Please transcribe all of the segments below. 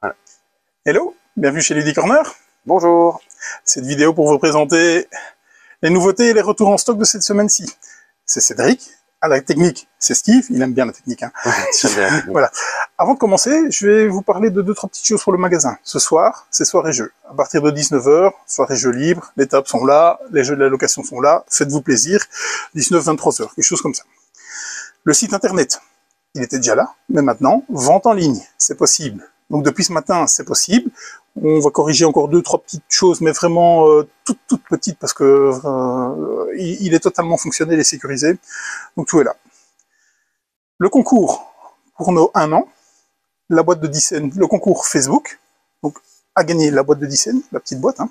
Voilà. Hello, bienvenue chez Lady Corner. Bonjour. Cette vidéo pour vous présenter les nouveautés et les retours en stock de cette semaine-ci. C'est Cédric. À la technique, c'est Steve. Il aime bien la technique. Hein. J'aime bien la technique. Voilà. Avant de commencer, je vais vous parler de 2-3 petites choses pour le magasin. Ce soir, c'est soirée jeux. À partir de 19h, soirée jeux libre. Les tables sont là, les jeux de la location sont là. Faites-vous plaisir. 19-23h, quelque chose comme ça. Le site internet, il était déjà là, mais maintenant, vente en ligne, c'est possible. Donc depuis ce matin, c'est possible. On va corriger encore 2-3 petites choses, mais vraiment toutes petites parce que il est totalement fonctionnel et sécurisé. Donc tout est là. Le concours pour nos 1 an, la boîte de 10 cents, le concours Facebook. Donc à gagner la boîte de 10 cents, la petite boîte, hein,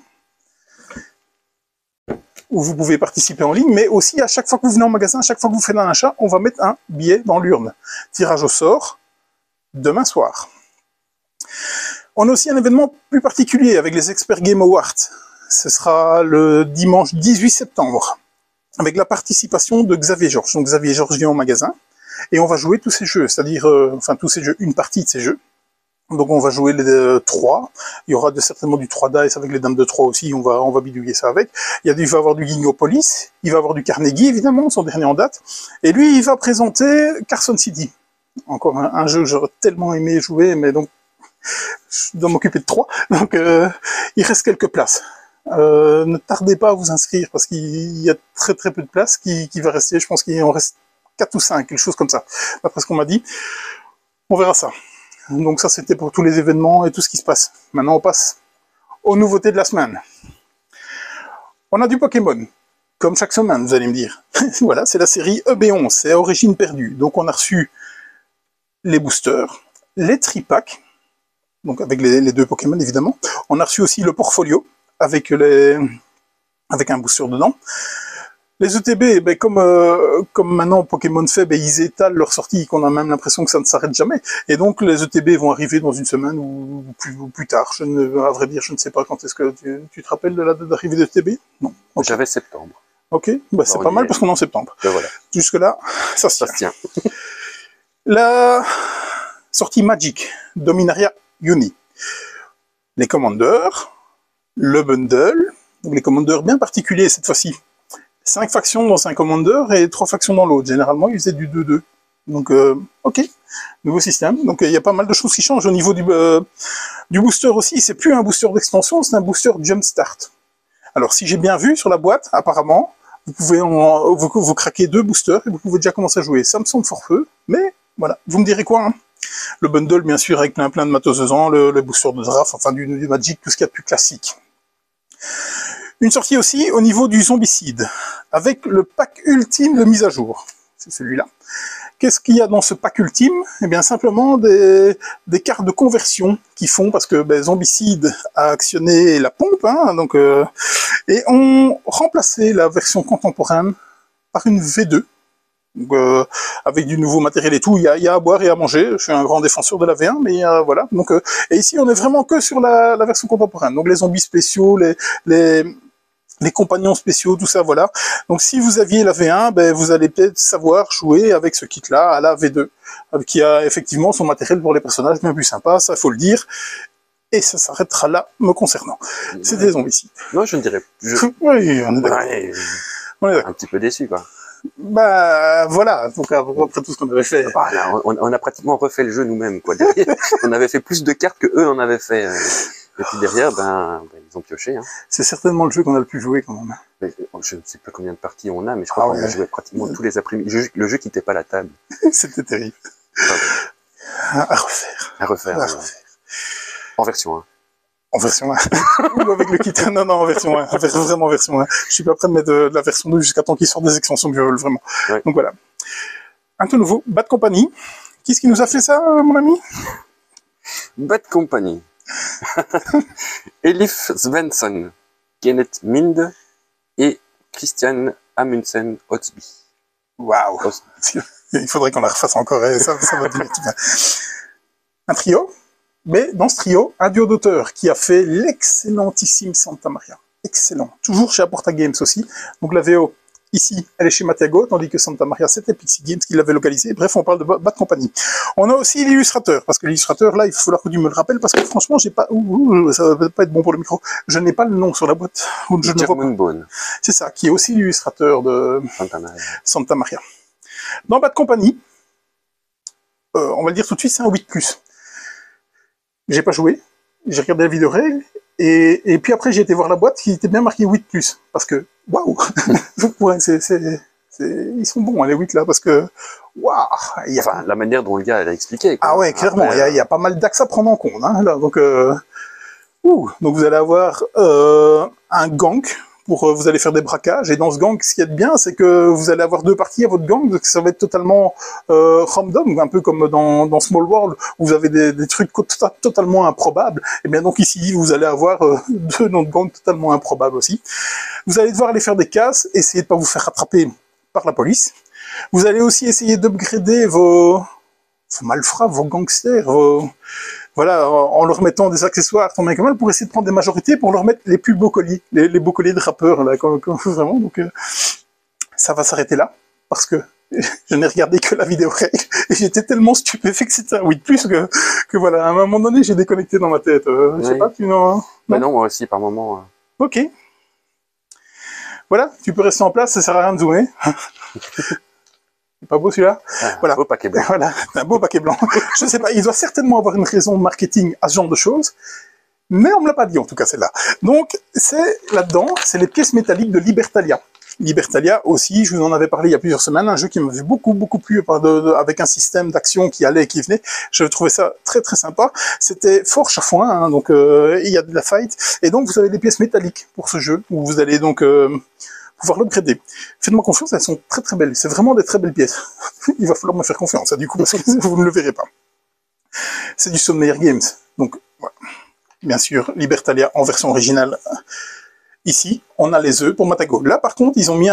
où vous pouvez participer en ligne, mais aussi à chaque fois que vous venez en magasin, à chaque fois que vous faites un achat, on va mettre un billet dans l'urne. Tirage au sort demain soir. On a aussi un événement plus particulier avec les Experts Game Awards. Ce sera le dimanche 18 septembre, avec la participation de Xavier Georges. Donc Xavier Georges vient au magasin, et on va jouer tous ces jeux, c'est-à-dire, tous ces jeux, une partie de ces jeux. Donc on va jouer les 3, il y aura certainement du 3 dice avec les dames de 3 aussi, on va bidouiller ça avec. Il va y avoir du Gignopolis, il va y avoir du Carnegie évidemment, son dernier en date, et lui il va présenter Carson City. Encore un jeu que j'aurais tellement aimé jouer, mais donc je dois m'occuper de 3, donc il reste quelques places. Ne tardez pas à vous inscrire parce qu'il y a très peu de places qui va rester, je pense qu'il en reste 4 ou 5, quelque chose comme ça, d'après ce qu'on m'a dit. On verra ça. Donc ça c'était pour tous les événements et tout ce qui se passe. Maintenant on passe aux nouveautés de la semaine. On a du Pokémon, comme chaque semaine vous allez me dire. Voilà, c'est la série EB11, c'est à origine perdue. Donc on a reçu les boosters, les tripacks, donc avec les 2 Pokémon évidemment. On a reçu aussi le portfolio avec un booster dedans. Les ETB, ben comme maintenant Pokémon fait, ben ils étalent leur sortie, qu'on a même l'impression que ça ne s'arrête jamais. Et donc les ETB vont arriver dans une semaine ou plus tard. À vrai dire, je ne sais pas quand est-ce que tu te rappelles de la date d'arrivée des ETB? Non. Okay. J'avais septembre. Ok, ben, c'est pas mal parce qu'on est en septembre. Ben voilà. Jusque là, ça se tient. La sortie Magic, Dominaria Uni. Les commandeurs, le bundle, donc les commandeurs bien particuliers cette fois-ci. 5 factions dans un commander et 3 factions dans l'autre. Généralement, ils faisaient du 2-2. Donc, ok, nouveau système. Donc, il y a pas mal de choses qui changent au niveau du booster aussi. C'est plus un booster d'extension, c'est un booster Jumpstart. Alors, si j'ai bien vu sur la boîte, apparemment, vous pouvez vous craquer 2 boosters et vous pouvez déjà commencer à jouer. Ça me semble fort peu, mais voilà. Vous me direz quoi, hein? Le bundle, bien sûr, avec plein de matos dedans, le booster de draft, enfin du Magic, tout ce qu'il y a de plus classique. Une sortie aussi au niveau du zombicide, avec le pack ultime de mise à jour. C'est celui-là. Qu'est-ce qu'il y a dans ce pack ultime? Eh bien, simplement des cartes de conversion qui font, parce que Zombicide a actionné la pompe, hein, donc, et ont remplacé la version contemporaine par une V2. Donc, avec du nouveau matériel et tout, il y a à boire et à manger. Je suis un grand défenseur de la V1, mais voilà. Donc, et ici, on est vraiment que sur la version contemporaine. Donc, les zombies spéciaux, les compagnons spéciaux, tout ça, voilà. Donc si vous aviez la V1, ben, vous allez peut-être savoir jouer avec ce kit-là à la V2, qui a effectivement son matériel pour les personnages bien plus sympa, ça faut le dire. Et ça s'arrêtera là, me concernant. C'est des zombicides. Non, je ne dirais plus. Oui, on est d'accord. On est d'accord. Un petit peu déçu, quoi. Bah voilà, donc après tout ce qu'on avait fait. Bah, là, on a pratiquement refait le jeu nous-mêmes, quoi. On avait fait plus de cartes que eux en avaient fait. Et puis derrière, ils ont pioché. Hein. C'est certainement le jeu qu'on a le plus joué quand même. Mais, je ne sais pas combien de parties on a, mais je crois qu'on a joué pratiquement tous les après-midi. Le jeu quittait pas la table. C'était terrible. À refaire. À refaire. En version 1. En version 1. Ou avec le kit. Non, en version 1. Vraiment en version 1. Je suis pas prêt de mettre de la version 2 jusqu'à temps qu'il sorte des extensions que je veux, vraiment. Ouais. Donc voilà. Un tout nouveau, Bad Company. Qui est-ce qui nous a fait ça, mon ami? Bad Company. Elif Svensson, Kenneth Minde et Christian Amundsen Otsby. Waouh! Il faudrait qu'on la refasse encore, et ça va devenir tout bien. Un trio, mais dans ce trio, un duo d'auteurs qui a fait l'excellentissime Santa Maria. Excellent. Toujours chez Aporta Games aussi. Donc la VO, ici, elle est chez Matago, tandis que Santa Maria, c'était Pixie Games qui l'avait localisé. Bref, on parle de Bad Company. On a aussi l'illustrateur, parce que l'illustrateur, là, il va falloir que tu me le rappelles, parce que franchement, j'ai pas... ça va pas être bon pour le micro. Je n'ai pas le nom sur la boîte. Je ne vois pas. C'est ça, qui est aussi l'illustrateur de Santa Maria. Dans Bad Company, on va le dire tout de suite, c'est un 8+. J'ai pas joué, j'ai regardé la vidéo règle, et puis après j'ai été voir la boîte qui était bien marquée 8+, parce que, waouh. Ouais, ils sont bons, hein, les 8 là, parce que, waouh. Enfin, la manière dont le gars elle a expliqué. Quoi. Ah ouais, clairement, il y a pas mal d'axes à prendre en compte, hein, là, donc vous allez avoir un gang, vous allez faire des braquages, et dans ce gang, ce qu'il y a de bien, c'est que vous allez avoir deux parties à votre gang, donc ça va être totalement random, un peu comme dans Small World, où vous avez des trucs totalement improbables, et bien donc ici, vous allez avoir deux noms de gang totalement improbables aussi. Vous allez devoir aller faire des casses, essayer de pas vous faire rattraper par la police. Vous allez aussi essayer d'upgrader vos malfrats, vos gangsters, voilà, en leur mettant des accessoires tant bien que mal pour essayer de prendre des majorités pour leur mettre les plus beaux colliers, les beaux colliers de rappeurs, là, vraiment. Donc, ça va s'arrêter là, parce que je n'ai regardé que la vidéo règle, et j'étais tellement stupéfait que c'était un 8+, que voilà, à un moment donné, j'ai déconnecté dans ma tête. Je sais pas, tu n'en... Mais non, moi aussi, par moment. Ok. Voilà, tu peux rester en place, ça sert à rien de zoomer. C'est pas beau celui-là? Voilà. Un beau paquet blanc. Voilà, un beau paquet blanc. Je sais pas, il doit certainement avoir une raison marketing à ce genre de choses, mais on me l'a pas dit en tout cas celle-là. Donc, c'est là-dedans, c'est les pièces métalliques de Libertalia. Libertalia aussi, je vous en avais parlé il y a plusieurs semaines, un jeu qui m'avait beaucoup plu avec un système d'action qui allait et qui venait. Je trouvais ça très sympa. C'était fort chafouin, hein, donc il y a de la fight, et donc vous avez des pièces métalliques pour ce jeu, où vous allez donc pouvoir l'upgrader. Faites-moi confiance, elles sont très belles. C'est vraiment des très belles pièces. Il va falloir me faire confiance, hein, du coup, parce que vous ne le verrez pas. C'est du Sommeyer Games. Donc, voilà. Bien sûr, Libertalia en version originale. Ici, on a les œufs pour Matago. Là, par contre, ils ont mis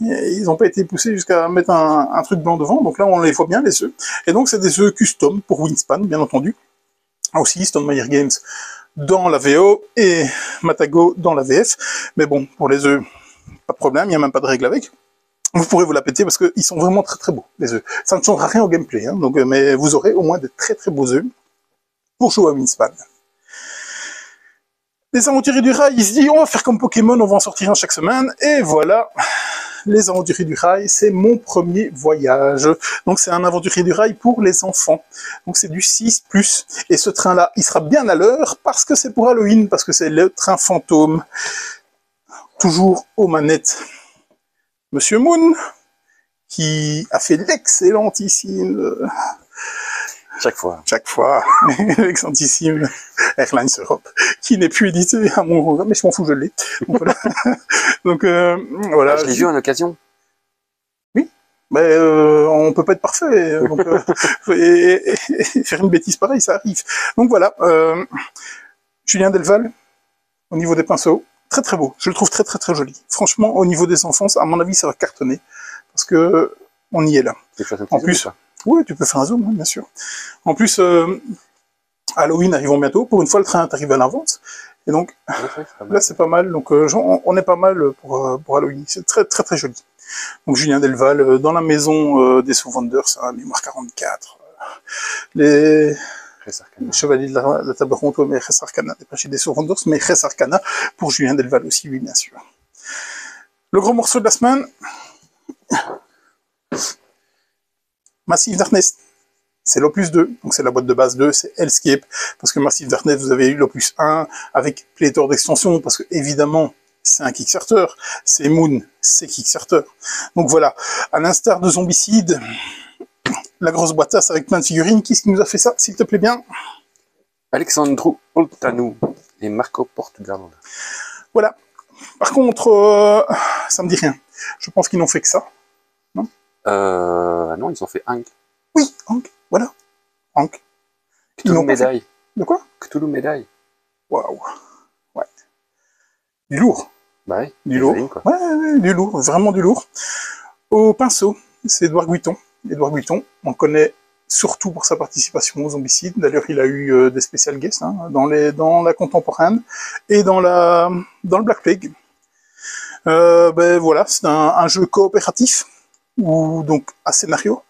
ils n'ont pas été poussés jusqu'à mettre un truc blanc devant. Donc là, on les voit bien, les œufs. Et donc, c'est des œufs custom pour Wingspan, bien entendu. Aussi, Stonemaier Games dans la VO et Matago dans la VF. Mais bon, pour les œufs, pas de problème, il n'y a même pas de règle avec. Vous pourrez vous la péter parce qu'ils sont vraiment très beaux, les œufs. Ça ne changera rien au gameplay, hein, donc, mais vous aurez au moins de très beaux œufs pour jouer à Wingspan. Les aventuriers du rail, ils se disent on va faire comme Pokémon, on va en sortir un chaque semaine, et voilà, les aventuriers du rail, c'est mon premier voyage. Donc c'est un aventurier du rail pour les enfants. Donc c'est du 6+. Et ce train-là, il sera bien à l'heure parce que c'est pour Halloween, parce que c'est le train fantôme. Toujours aux manettes. Monsieur Moon, qui a fait l'excellentissime... Chaque fois, l'excellentissime Airlines Europe, qui n'est plus édité à mon... Mais je m'en fous, je l'ai. Donc voilà. Donc, voilà. Ah, je l'ai vu en occasion. Oui, mais on peut pas être parfait. Donc, et faire une bêtise pareille, ça arrive. Donc voilà, Julien Delval, au niveau des pinceaux, très beau. Je le trouve très joli. Franchement, au niveau des enfants, à mon avis, ça va cartonner. Parce que on y est là. En plus, oui, tu peux faire un zoom, hein, bien sûr. En plus, Halloween arrivons bientôt. Pour une fois, le train arrive à l'avance. Et donc, là, c'est pas mal. Donc, on est pas mal pour Halloween. C'est très joli. Donc, Julien Delval, dans la maison des Souvenders, hein, Mémoire 44. Les Chevaliers de la Table Ronde, mais Res Arcana, pas chez des Souvenders, mais Res Arcana pour Julien Delval aussi, oui, bien sûr. Le gros morceau de la semaine, Massive Darkness. C'est l'opus 2, donc c'est la boîte de base 2, c'est Hellscape, parce que Massive Darkness, vous avez eu l'opus 1, avec pléthore d'extensions, parce que évidemment, c'est un Kickstarter, c'est Moon, c'est Kickstarter. Donc voilà, à l'instar de Zombicide, la grosse boîtasse avec plein de figurines, qui est-ce qui nous a fait ça, s'il te plaît bien? Alexandru Oltanu et Marco Portugal. Voilà. Par contre, ça me dit rien. Je pense qu'ils n'ont fait que ça. Non, non, ils ont fait Hank. Oui, Hank, voilà. Hank. Cthulhu Médaille. De quoi? Cthulhu Médaille. Waouh. Ouais. Du lourd. Bah oui. Du lourd. Quoi. Ouais, du lourd, vraiment du lourd. Au pinceau, c'est Edouard Guiton. Edouard Guiton, on connaît surtout pour sa participation aux Zombicides. D'ailleurs, il a eu des spécial guests hein, dans la contemporaine et dans le Black Plague. Voilà, c'est un jeu coopératif, ou donc à scénario.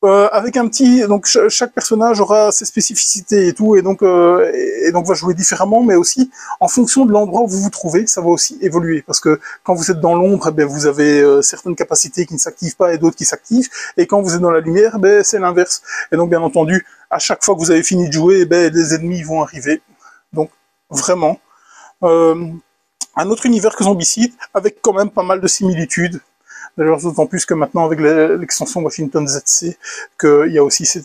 Avec un petit, donc chaque personnage aura ses spécificités et tout, et donc va jouer différemment, mais aussi en fonction de l'endroit où vous vous trouvez, ça va aussi évoluer, parce que quand vous êtes dans l'ombre, vous avez certaines capacités qui ne s'activent pas et d'autres qui s'activent, et quand vous êtes dans la lumière, c'est l'inverse. Et donc bien entendu, à chaque fois que vous avez fini de jouer, les ennemis vont arriver. Donc vraiment, un autre univers que Zombicide, avec quand même pas mal de similitudes. D'ailleurs, d'autant plus que maintenant, avec l'extension Washington ZC, qu'il y a aussi ce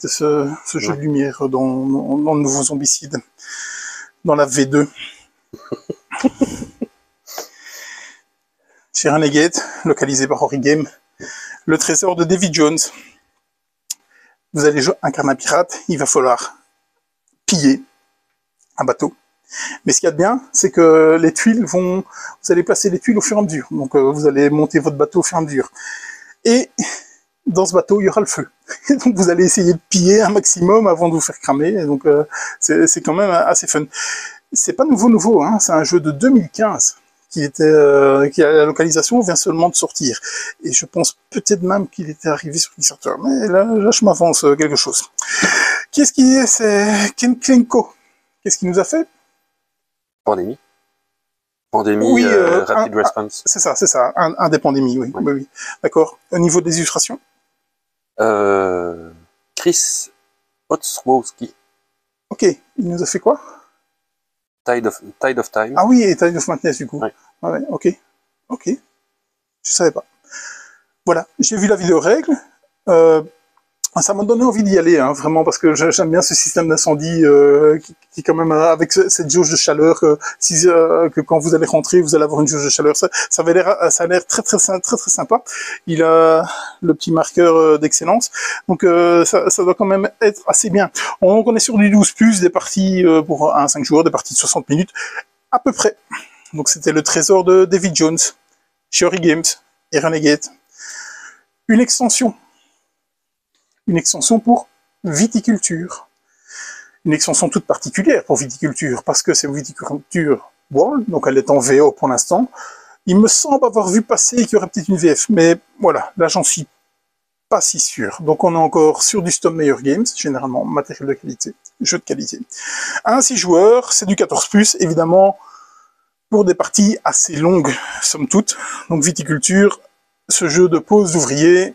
jeu de lumière dans le nouveau Zombicide, dans la V2. Chez Renegade, localisé par Origame, le trésor de Davy Jones. Vous allez incarner un pirate, il va falloir piller un bateau. Mais ce qu'il y a de bien, c'est que les tuiles vous allez placer les tuiles au fur et à mesure. Donc vous allez monter votre bateau au fur et à mesure. Et dans ce bateau, il y aura le feu. Et donc vous allez essayer de piller un maximum avant de vous faire cramer. Et donc c'est quand même assez fun. C'est pas nouveau, hein. C'est un jeu de 2015 qui la localisation vient seulement de sortir. Et je pense peut-être même qu'il était arrivé sur Kickstarter. Mais là je m'avance quelque chose. Qu'est-ce qui est? C'est Ken Klenko. Qu'est-ce qu'il nous a fait? Pandémie. Pandémie, oui, Rapid Response. C'est ça, un des pandémies, oui. Ouais. Oui. D'accord. Au niveau des illustrations? Chris Otswowski. Ok, il nous a fait quoi? Tide of Time. Ah oui, et Tide of Madness, du coup. Ouais. Ah ouais, ok. Je savais pas. Voilà, j'ai vu la vidéo règle. Ça m'a donné envie d'y aller, hein, vraiment, parce que j'aime bien ce système d'incendie qui quand même, avec cette jauge de chaleur, que quand vous allez rentrer, vous allez avoir une jauge de chaleur. Ça a l'air très sympa. Il a le petit marqueur d'excellence, donc ça doit quand même être assez bien. On est sur du 12+, des parties pour 5 joueurs, des parties de 60 minutes, à peu près. Donc c'était le trésor de Davy Jones, chez Origame et Renegade. Une extension pour viticulture. Une extension toute particulière pour viticulture, parce que c'est Viticulture World, donc elle est en VO pour l'instant. Il me semble avoir vu passer qu'il y aurait peut-être une VF, mais voilà, là j'en suis pas si sûr. Donc on est encore sur du Stop Meilleur Games, généralement matériel de qualité, jeu de qualité. Un 6 joueurs, c'est du 14+, évidemment, pour des parties assez longues, somme toute. Donc viticulture, ce jeu de pause d'ouvriers,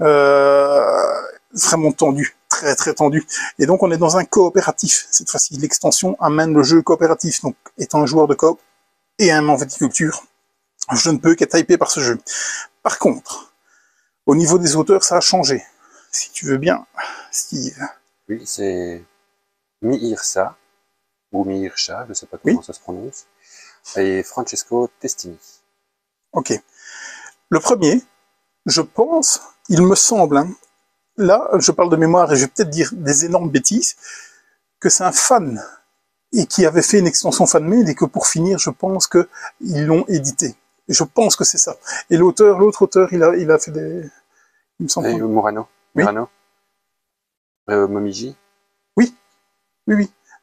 vraiment tendu, très tendu. Et donc on est dans un coopératif. Cette fois-ci, l'extension amène le jeu coopératif. Donc étant un joueur de coop et un en viticulture, je ne peux qu'être hypé par ce jeu. Par contre, au niveau des auteurs, ça a changé. Si tu veux bien, Steve. Oui, c'est Mihirsa, ou Mihircha, je ne sais pas comment ça se prononce, et Francesco Testini. Ok. Le premier, je pense, il me semble, hein, là, je parle de mémoire et je vais peut-être dire des énormes bêtises, que c'est un fan et qui avait fait une extension fan-made et que pour finir, je pense qu'ils l'ont édité. Et je pense que c'est ça. Et l'autre auteur, il a fait des... Il me semble. Et Murano. Oui. Murano. Momiji. Oui.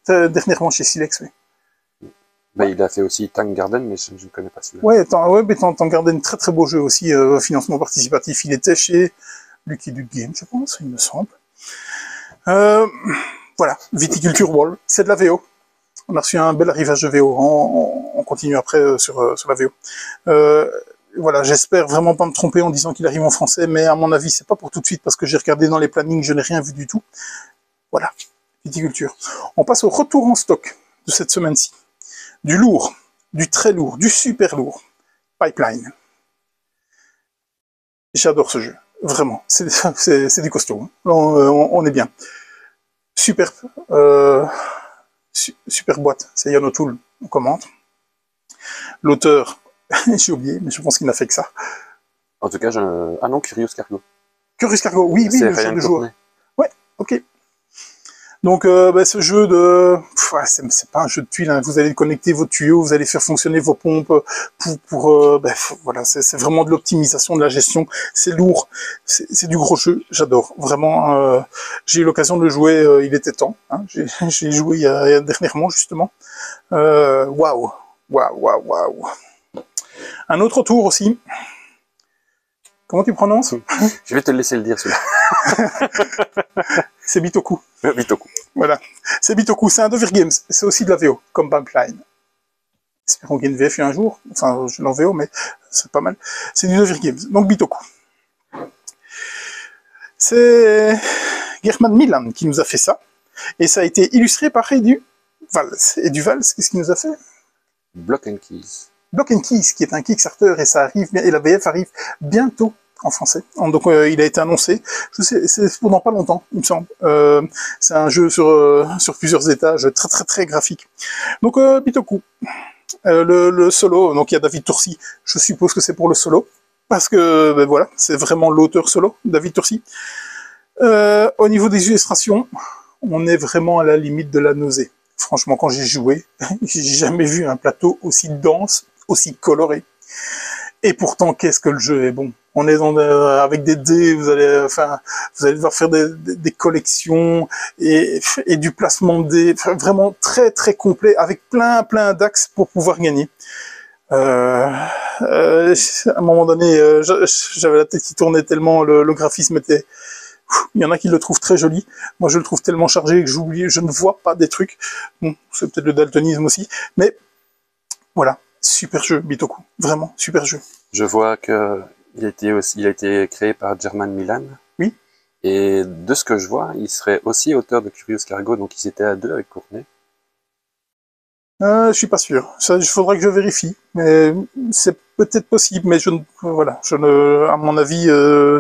Dernièrement chez Silex, oui. Ouais. Il a fait aussi Tank Garden, mais je ne connais pas celui-là. Ouais, Tank Garden, très beau jeu aussi, financement participatif. Il était chez Lucky Duck Game, je pense, il me semble. Voilà, Viticulture World, c'est de la VO. On a reçu un bel arrivage de VO. On continue après sur la VO. Voilà, j'espère vraiment pas me tromper en disant qu'il arrive en français, mais à mon avis, c'est pas pour tout de suite parce que j'ai regardé dans les plannings, je n'ai rien vu du tout. Voilà, Viticulture. On passe au retour en stock de cette semaine-ci. Du lourd, du très lourd, du super lourd. Pipeline. J'adore ce jeu, vraiment. C'est du costaud. Hein. On est bien. Super boîte, c'est Yann O'Toole, on commente. L'auteur, j'ai oublié, mais je pense qu'il n'a fait que ça. En tout cas, ah non, Curious Cargo. Curious Cargo, oui, le jeu de joueur. Ouais, ok. Donc, ce jeu de... c'est pas un jeu de tuiles, hein. Vous allez connecter vos tuyaux, vous allez faire fonctionner vos pompes voilà, c'est vraiment de l'optimisation, de la gestion. C'est lourd, c'est du gros jeu, j'adore. Vraiment, j'ai eu l'occasion de le jouer, il était temps. Hein. J'ai joué il y a dernièrement, justement. Waouh. Un autre tour aussi. Comment tu prononces? Je vais te laisser le dire, celui-là. C'est Bitoku. Bitoku. Voilà. C'est Bitoku, c'est un Devir Games. C'est aussi de la VO, comme Pipeline. Espérons qu'il y ait une VF un jour. Enfin, je l'en VO, mais c'est pas mal. C'est du Devir Games. Donc Bitoku. C'est German Milan qui nous a fait ça. Et ça a été illustré par Edu Vals. Edu Vals, qu'est-ce qu'il nous a fait? Block and Keys. Block and Keys, qui est un Kickstarter, et ça arrive, et la VF arrive bientôt en français. Donc il a été annoncé, je sais, c'est pendant pas longtemps, il me semble. C'est un jeu sur plusieurs étages, très très très graphique. Donc Bitoku. Le solo, donc il y a David Tursi, je suppose que c'est pour le solo, parce que ben voilà, c'est vraiment l'auteur solo, David Tursi. Au niveau des illustrations, on est vraiment à la limite de la nausée. Franchement, quand j'ai joué, j'ai jamais vu un plateau aussi dense, aussi coloré. Et pourtant, qu'est-ce que le jeu est bon. On est avec des dés, vous allez devoir faire des collections et du placement de dés, vraiment très très complet, avec plein d'axes pour pouvoir gagner. À un moment donné, j'avais la tête qui tournait tellement le graphisme était... Il y en a qui le trouvent très joli. Moi, je le trouve tellement chargé que je ne vois pas des trucs. Bon, c'est peut-être le daltonisme aussi. Mais voilà, super jeu, Bitoku. Vraiment, super jeu. Je vois que il a été créé par German Milan. Oui. Et de ce que je vois, il serait aussi auteur de Curious Cargo, donc ils étaient à deux avec Courtenay. Je suis pas sûr. Ça, il faudra que je vérifie. Mais c'est peut-être possible, mais à mon avis,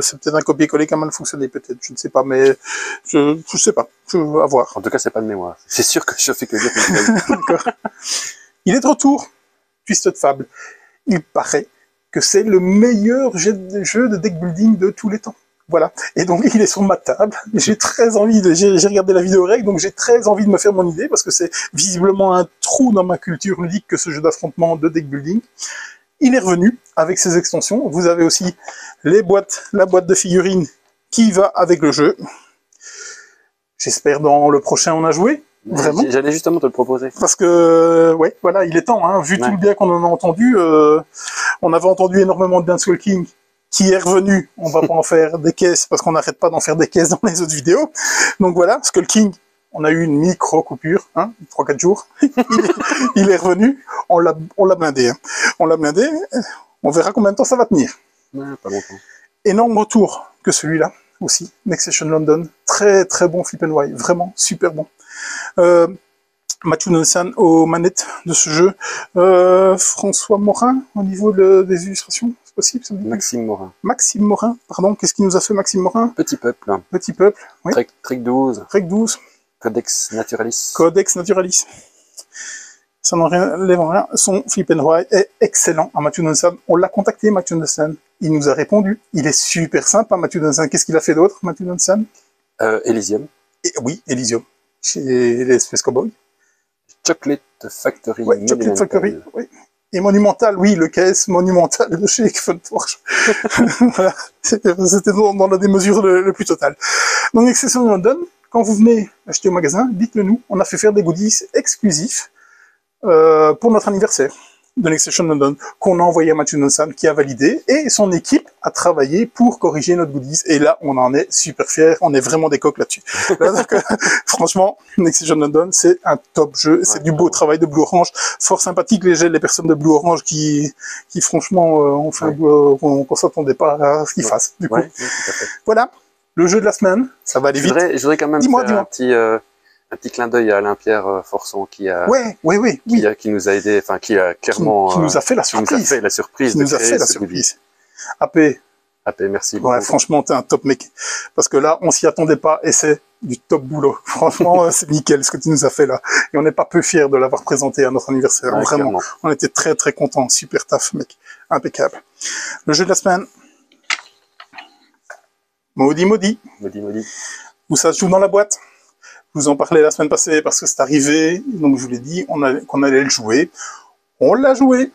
c'est peut-être un copier-coller qui a mal fonctionné, peut-être. Je ne sais pas, mais je sais pas. Je vais voir. En tout cas, c'est pas de mémoire. C'est sûr que je fais que dire. D'accord. Il est de retour. Twisted Fable. Il paraît que c'est le meilleur jeu de deck building de tous les temps. Voilà. Et donc, il est sur ma table. J'ai très envie j'ai regardé la vidéo règle, donc j'ai très envie de me faire mon idée, parce que c'est visiblement un trou dans ma culture ludique que ce jeu d'affrontement de deck building. Il est revenu avec ses extensions. Vous avez aussi la boîte de figurines qui va avec le jeu. J'espère dans le prochain on a joué. Vraiment. J'allais justement te le proposer. Parce que, ouais, voilà, il est temps, hein. Vu tout le bien qu'on en a entendu, on avait entendu énormément de Dance King qui est revenu. On va pas en faire des caisses parce qu'on n'arrête pas d'en faire des caisses dans les autres vidéos. Donc voilà, Skull King, on a eu une micro-coupure, hein, 3-4 jours. il est revenu, on l'a blindé. Hein. On l'a blindé, on verra combien de temps ça va tenir. Ouais, pas longtemps. Énorme retour que celui-là aussi, Next Session London. Très très bon Flip and Write, vraiment super bon. Matthew Nelson aux manettes de ce jeu. François Morin au niveau des illustrations, c'est possible ça? Maxime Morin. Maxime Morin, pardon, qu'est-ce qu'il nous a fait Maxime Morin? Petit Peuple. Petit Peuple, oui. Trek 12. Trek 12. Codex Naturalis. Codex Naturalis. Ça n'enlève rien. Son Flip and Write est excellent à Matthew Nelson. On l'a contacté, Matthew Nelson. Il nous a répondu. Il est super sympa, Matthew Nelson. Qu'est-ce qu'il a fait d'autre, Matthew Nelson? Elysium. Oui, Elysium. Chez les Space Cowboys. Chocolate Factory. Oui, Chocolate Factory, oui. Et Monumental, oui, le caisse Monumental de chez Funforge. Voilà, c'était dans la démesure le plus totale. Donc, Next Session London, quand vous venez acheter au magasin, dites-le nous, on a fait faire des goodies exclusifs pour notre anniversaire de Next Session London, qu'on a envoyé à Matthew Nelson, qui a validé, et son équipe a travaillé pour corriger notre goodies, et là, on en est super fiers, on est vraiment des coqs là-dessus. Donc, franchement, Next Session London, c'est un top jeu, c'est du beau travail de Blue Orange, fort sympathique, les personnes de Blue Orange qui franchement, qu'on s'attendait pas à ce qu'ils fassent, du coup. Voilà, le jeu de la semaine, ça va aller vite. Je voudrais quand même faire un petit clin d'œil à Alain-Pierre Forçon qui nous a aidé, enfin qui a clairement qui nous a fait la surprise. Qui nous a fait la surprise. AP, merci beaucoup. Ouais, franchement, t'es un top mec. Parce que là, on s'y attendait pas et c'est du top boulot. Franchement, c'est nickel ce que tu nous as fait là. Et on n'est pas peu fiers de l'avoir présenté à notre anniversaire. Ouais, vraiment, clairement. On était très très contents. Super taf, mec. Impeccable. Le jeu de la semaine. Maudit. Où ça se joue dans la boîte. Je vous en parlais la semaine passée parce que c'est arrivé, donc je vous l'ai dit qu'on allait le jouer. On l'a joué,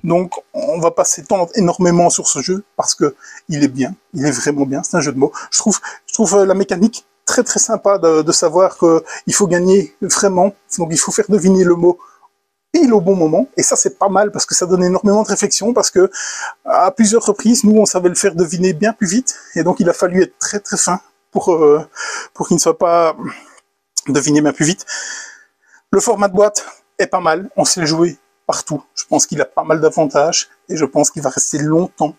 donc on va pas s'étendre énormément sur ce jeu parce que il est bien, il est vraiment bien, c'est un jeu de mots. Je trouve la mécanique très très sympa de savoir qu'il faut gagner vraiment, donc il faut faire deviner le mot pile au bon moment. Et ça, c'est pas mal parce que ça donne énormément de réflexion parce que à plusieurs reprises, nous, on savait le faire deviner bien plus vite. Et donc, il a fallu être très, très fin pour qu'il ne soit pas deviné bien plus vite. Le format de boîte est pas mal. On sait le jouer partout. Je pense qu'il a pas mal d'avantages et je pense qu'il va rester longtemps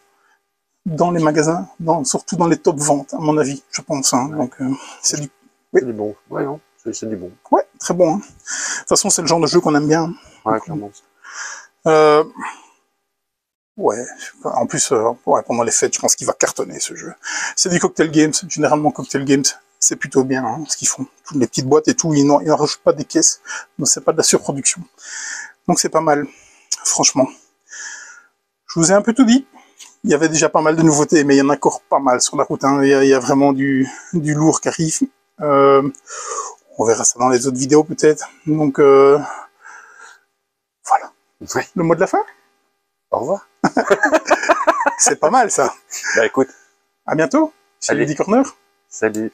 dans les magasins, surtout dans les top ventes, à mon avis, je pense. Hein. Donc, c'est du... Oui. C'est du bon. Ouais, non, c'est du bon. Ouais, très bon. Hein. De toute façon, c'est le genre de jeu qu'on aime bien. Ouais, clairement. Ouais, en plus, ouais, pendant les fêtes, je pense qu'il va cartonner ce jeu. C'est du Cocktail Games. Généralement, Cocktail Games, c'est plutôt bien hein, ce qu'ils font. Toutes les petites boîtes et tout, ils n'en rajoutent pas des caisses. Donc, c'est pas de la surproduction. Donc, c'est pas mal, franchement. Je vous ai un peu tout dit. Il y avait déjà pas mal de nouveautés, mais il y en a encore pas mal sur la route. Hein. Il y a vraiment du lourd qui arrive. On verra ça dans les autres vidéos peut-être. Donc voilà. Ouais. Le mot de la fin. Au revoir. C'est pas mal ça. Bah écoute. À bientôt. Chez Lady Corner. Salut.